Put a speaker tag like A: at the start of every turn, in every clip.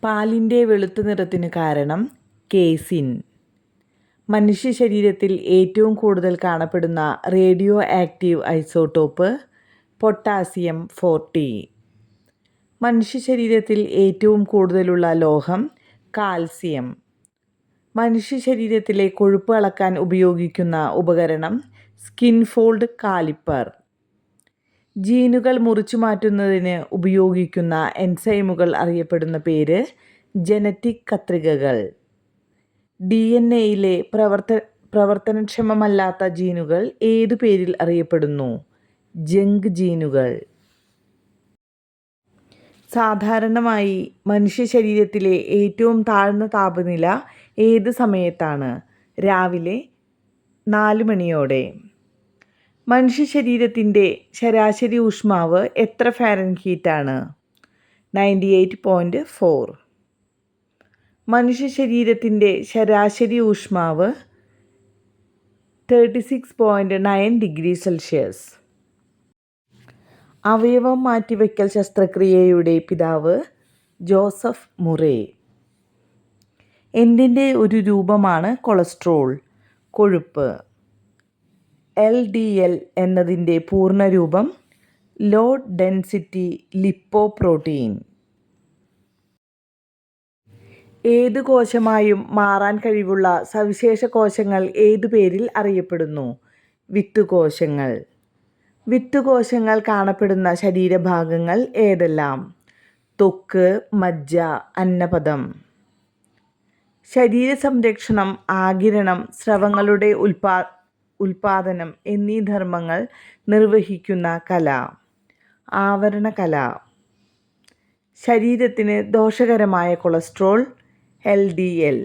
A: പാലിൻ്റെ വെളുത്ത നിറത്തിന് കാരണം കേസിൻ. മനുഷ്യ ശരീരത്തിൽ ഏറ്റവും കൂടുതൽ കാണപ്പെടുന്ന റേഡിയോ ആക്റ്റീവ് ഐസോട്ടോപ്പ് പൊട്ടാസ്യം 40. മനുഷ്യ ശരീരത്തിൽ ഏറ്റവും കൂടുതലുള്ള ലോഹം കാൽസ്യം. മനുഷ്യ ശരീരത്തിലെ കൊഴുപ്പ് അളക്കാൻ ഉപയോഗിക്കുന്ന ഉപകരണം സ്കിൻ ഫോൾഡ് കാലിപ്പർ. ജീനുകൾ മുറിച്ചു മാറ്റുന്നതിന് ഉപയോഗിക്കുന്ന എൻസൈമുകൾ അറിയപ്പെടുന്ന പേര് ജനറ്റിക് കത്രികകൾ. DNA-യിലെ പ്രവർത്തനക്ഷമമല്ലാത്ത ജീനുകൾ ഏതു പേരിൽ അറിയപ്പെടുന്നു? ജങ്ക് ജീനുകൾ. സാധാരണയായി മനുഷ്യ ശരീരത്തിലെ ഏറ്റവും താഴ്ന്ന താപനില ഏത് സമയത്താണ്? രാവിലെ 4 മണിയോടെ. മനുഷ്യ ശരീരത്തിൻ്റെ ശരാശരി ഊഷ്മാവ് എത്ര ഫാരൻഹീറ്റാണ്? 98.4. മനുഷ്യ ശരീരത്തിൻ്റെ ശരാശരി ഊഷ്മാവ് 36.9 ഡിഗ്രി സെൽഷ്യസ്. അവയവം മാറ്റിവയ്ക്കൽ ശസ്ത്രക്രിയയുടെ പിതാവ് ജോസഫ് മുറേ. എന്തിൻ്റെ ഒരു രൂപമാണ് കൊളസ്ട്രോൾ? കൊഴുപ്പ്. LDL എന്നതിൻ്റെ പൂർണ്ണരൂപം ലോ ഡെൻസിറ്റി ലിപ്പോപ്രോട്ടീൻ. ഏത് കോശമായും മാറാൻ കഴിവുള്ള സവിശേഷ കോശങ്ങൾ ഏതു പേരിൽ അറിയപ്പെടുന്നു? വിത്തുകോശങ്ങൾ. വിത്തുകോശങ്ങൾ കാണപ്പെടുന്ന ശരീരഭാഗങ്ങൾ ഏതെല്ലാം? ത്വക്ക്, മജ്ജ, അന്നപദം. ശരീരസംരക്ഷണം, ആഗിരണം, സ്രവങ്ങളുടെ ഉൽപാദനം എന്നീ ധർമ്മങ്ങൾ നിർവഹിക്കുന്ന കല ആവരണകല. ശരീരത്തിന് ദോഷകരമായ കൊളസ്ട്രോൾ LDL.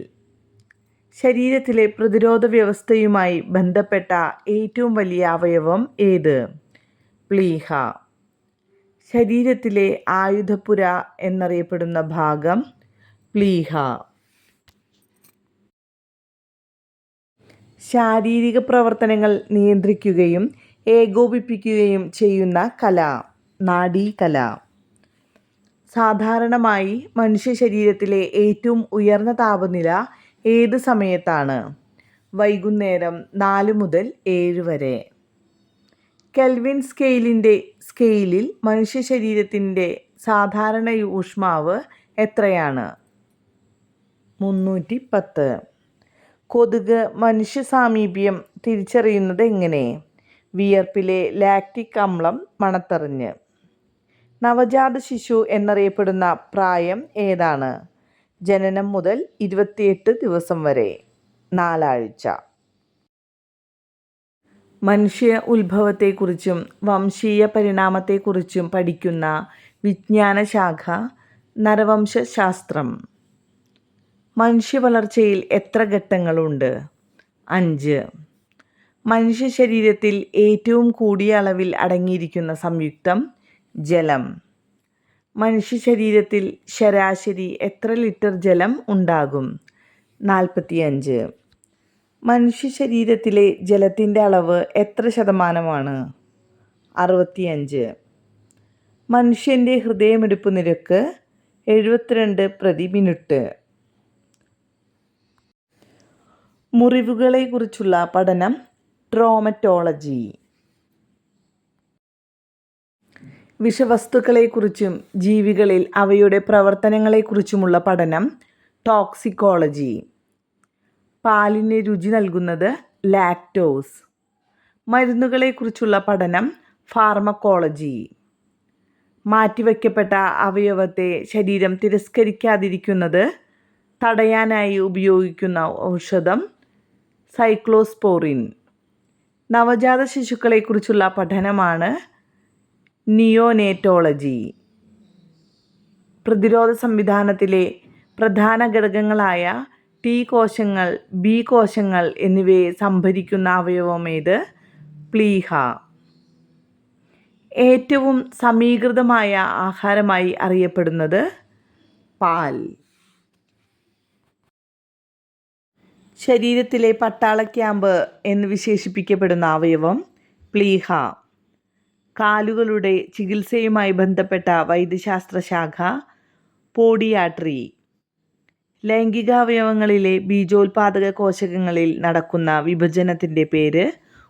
A: ശരീരത്തിലെ പ്രതിരോധ വ്യവസ്ഥയുമായി ബന്ധപ്പെട്ട ഏറ്റവും വലിയ അവയവം ഏത്? പ്ലീഹ. ശരീരത്തിലെ ആയുധപ്പുര എന്നറിയപ്പെടുന്ന ഭാഗം പ്ലീഹ. ശാരീരിക പ്രവർത്തനങ്ങൾ നിയന്ത്രിക്കുകയും ഏകോപിപ്പിക്കുകയും ചെയ്യുന്ന കല നാഡീകല. സാധാരണയായി മനുഷ്യ ശരീരത്തിലെ ഏറ്റവും ഉയർന്ന താപനില ഏത് സമയത്താണ്? വൈകുന്നേരം 4 മുതൽ 7 വരെ. കെൽവിൻ സ്കെയിലിൽ മനുഷ്യ ശരീരത്തിൻ്റെ സാധാരണ ഊഷ്മാവ് എത്രയാണ്? 310. കൊതുക് മനുഷ്യ സാമീപ്യം തിരിച്ചറിയുന്നത് എങ്ങനെ? വിയർപ്പിലെ ലാക്റ്റിക് അമ്ലം മണത്തറിഞ്ഞ്. നവജാത ശിശു എന്നറിയപ്പെടുന്ന പ്രായം ഏതാണ്? ജനനം മുതൽ 28 ദിവസം വരെ 4 ആഴ്ച. മനുഷ്യ ഉത്ഭവത്തെക്കുറിച്ചും വംശീയ പരിണാമത്തെക്കുറിച്ചും പഠിക്കുന്ന വിജ്ഞാനശാഖ നരവംശശാസ്ത്രം. മനുഷ്യ വളർച്ചയിൽ എത്ര ഘട്ടങ്ങളുണ്ട്? 5. മനുഷ്യ ശരീരത്തിൽ ഏറ്റവും കൂടിയ അളവിൽ അടങ്ങിയിരിക്കുന്ന സംയുക്തം ജലം. മനുഷ്യ ശരീരത്തിൽ ശരാശരി എത്ര ലിറ്റർ ജലം ഉണ്ടാകും? 45. മനുഷ്യ ശരീരത്തിലെ ജലത്തിൻ്റെ അളവ് എത്ര ശതമാനമാണ്? 65. മനുഷ്യൻ്റെ ഹൃദയമിടിപ്പ് നിരക്ക് 72 പ്രതി മിനിറ്റ്. മുറിവുകളെക്കുറിച്ചുള്ള പഠനം ട്രോമറ്റോളജി. വിഷവസ്തുക്കളെക്കുറിച്ചും ജീവികളിൽ അവയുടെ പ്രവർത്തനങ്ങളെക്കുറിച്ചുമുള്ള പഠനം ടോക്സിക്കോളജി. പാലിന് രുചി നൽകുന്നത് ലാക്ടോസ്. മരുന്നുകളെക്കുറിച്ചുള്ള പഠനം ഫാർമക്കോളജി. മാറ്റിവയ്ക്കപ്പെട്ട അവയവത്തെ ശരീരം തിരസ്കരിക്കാതിരിക്കുന്നത് തടയാനായി ഉപയോഗിക്കുന്ന ഔഷധം സൈക്ലോസ്പോറിൻ. നവജാത ശിശുക്കളെക്കുറിച്ചുള്ള പഠനമാണ് നിയോനേറ്റോളജി. പ്രതിരോധ സംവിധാനത്തിലെ പ്രധാന ഘടകങ്ങളായ T കോശങ്ങൾ, B കോശങ്ങൾ എന്നിവയെ സംഭരിക്കുന്ന അവയവമേത്? പ്ലീഹ. ഏറ്റവും സമീകൃതമായ ആഹാരമായി അറിയപ്പെടുന്നത് പാൽ. ശരീരത്തിലെ പട്ടാളക്യാമ്പ് എന്ന് വിശേഷിപ്പിക്കപ്പെടുന്ന അവയവം പ്ലീഹ. കാലുകളുടെ ചികിത്സയുമായി ബന്ധപ്പെട്ട വൈദ്യശാസ്ത്ര ശാഖ പോഡിയാട്രി. ലൈംഗികാവയവങ്ങളിലെ ബീജോത്പാദക കോശകങ്ങളിൽ നടക്കുന്ന വിഭജനത്തിൻ്റെ പേര്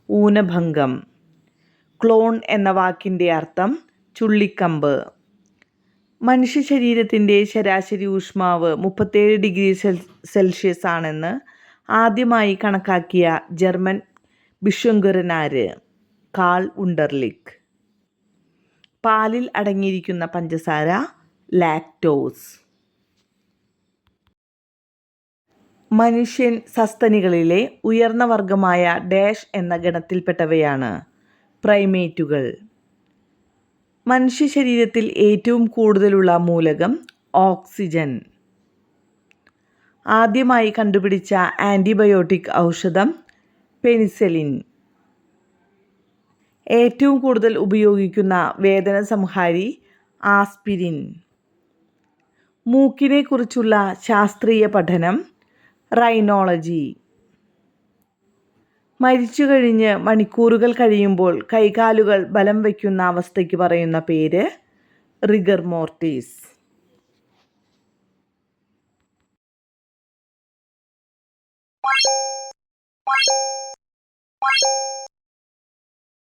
A: ഊനഭംഗം. ക്ലോൺ എന്ന വാക്കിൻ്റെ അർത്ഥം ചുള്ളിക്കമ്പ്. മനുഷ്യ ശരീരത്തിൻ്റെ ശരാശരി ഊഷ്മാവ് 37 ഡിഗ്രി സെൽഷ്യസ് ആണെന്ന് ആദ്യമായി കണക്കാക്കിയ ജർമ്മൻ ഭിഷഗ്വരനാര്? കാൾ വുണ്ടർലിക്. പാലിൽ അടങ്ങിയിരിക്കുന്ന പഞ്ചസാര ലാക്ടോസ്. മനുഷ്യൻ സസ്തനികളിലെ ഉയർന്ന വർഗമായ ഡാഷ് എന്ന ഗണത്തിൽപ്പെട്ടവയാണ് പ്രൈമേറ്റുകൾ. മനുഷ്യ ശരീരത്തിൽ ഏറ്റവും കൂടുതലുള്ള മൂലകം ഓക്സിജൻ. ആദ്യമായി കണ്ടുപിടിച്ച ആൻറ്റിബയോട്ടിക് ഔഷധം പെനിസിലിൻ. ഏറ്റവും കൂടുതൽ ഉപയോഗിക്കുന്ന വേദന സംഹാരി ആസ്പിരിൻ. മൂക്കിനെ കുറിച്ചുള്ള ശാസ്ത്രീയ പഠനം റൈനോളജി. മരിച്ചു കഴിഞ്ഞ് മണിക്കൂറുകൾ കഴിയുമ്പോൾ കൈകാലുകൾ ബലം വയ്ക്കുന്ന അവസ്ഥയ്ക്ക് പറയുന്ന പേര് റിഗർ മോർട്ടിസ്.